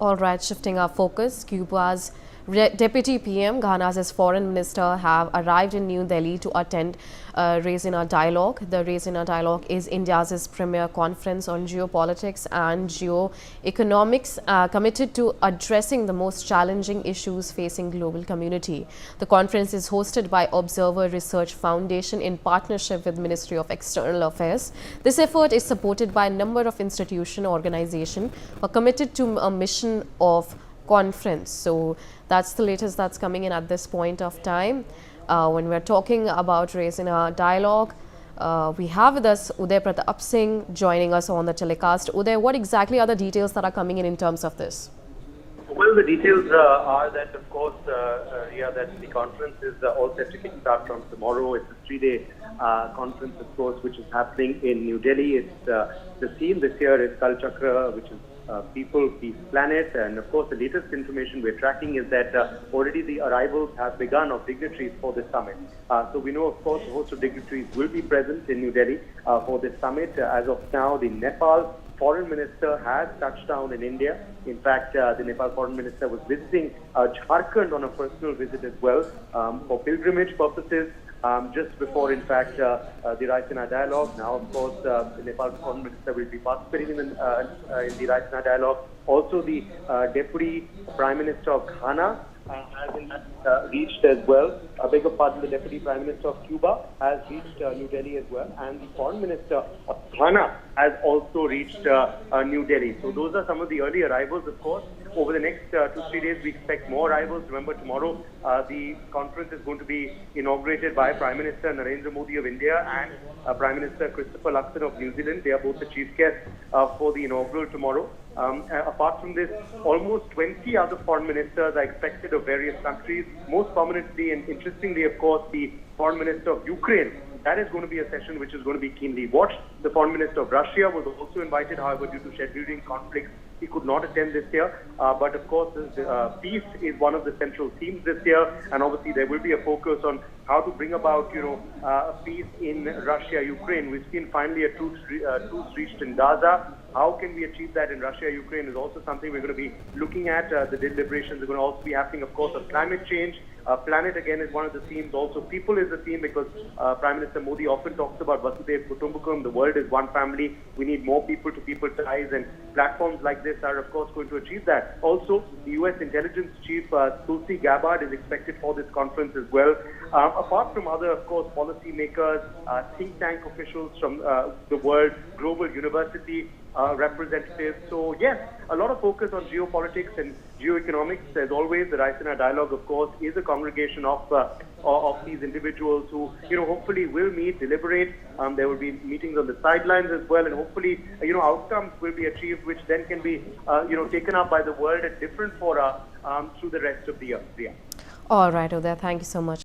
All right, shifting our focus, Cuba's Deputy PM, Ghana's Foreign Minister have arrived in New Delhi to attend Raisina Dialogue. The Raisina Dialogue is India's premier conference on geopolitics and geoeconomics, committed to addressing the most challenging issues facing global community. The conference is hosted by Observer Research Foundation in partnership with Ministry of External Affairs. This effort is supported by a number of institutions, organizations who are committed to a mission of conference. So that's the latest that's coming in at this point of time. When we're talking about Raisina Dialogue, we have with us Uday Pratap Singh joining us on the telecast. Uday, what exactly are the details that are coming in terms of this? Well, the details are that, of course, that the conference is all set to kickstart from tomorrow. It's a 3-day conference, of course, which is happening in New Delhi. It's the theme this year is Kal Chakra, which is People, Peace, Planet. And of course, the latest information we're tracking is that already the arrivals have begun of dignitaries for this summit. So we know, of course, a host of dignitaries will be present in New Delhi for this summit. As of now, the Nepal Foreign Minister has touched down in India. In fact, the Nepal Foreign Minister was visiting Jharkhand on a personal visit as well for pilgrimage purposes. Just before, in fact, the Raisina Dialogue. Now, of course, the Nepal Foreign Minister will be participating in the Raisina Dialogue. Also, the Deputy Prime Minister of Ghana has reached as well. I beg your pardon, the Deputy Prime Minister of Cuba has reached New Delhi as well. And the Foreign Minister of Ghana has also reached New Delhi. So those are some of the early arrivals, of course. Over the next 2-3 days, we expect more arrivals. Remember, tomorrow, the conference is going to be inaugurated by Prime Minister Narendra Modi of India and Prime Minister Christopher Luxon of New Zealand. They are both the chief guests for the inaugural tomorrow. Apart from this, almost 20 other foreign ministers are expected of various countries, most prominently and interestingly, of course, the Foreign Minister of Ukraine. That is going to be a session which is going to be keenly watched. The Foreign Minister of Russia was also invited, however, due to scheduling conflicts, he could not attend this year. But of course, peace is one of the central themes this year, and obviously there will be a focus on how to bring about, peace in Russia, Ukraine. We've seen finally a truce reached in Gaza. How can we achieve that in Russia, Ukraine is also something we're going to be looking at. The deliberations are going to also be happening, of course, on climate change. Planet, again, is one of the themes. Also, people is a theme because Prime Minister Modi often talks about Vasudhaiva Kutumbakam. The world is one family. We need more people-to-people ties, and platforms like this are, of course, going to achieve that. Also, the U.S. Intelligence Chief Tulsi Gabbard is expected for this conference as well. Apart from other, of course, policymakers, think tank officials from the world, global university representatives. So yes, a lot of focus on geopolitics and geoeconomics. As always, the Raisina Dialogue, of course, is a congregation of these individuals who, hopefully will meet, deliberate. There will be meetings on the sidelines as well, and hopefully, outcomes will be achieved, which then can be, taken up by the world at different fora through the rest of the year. All right, Uday, thank you so much.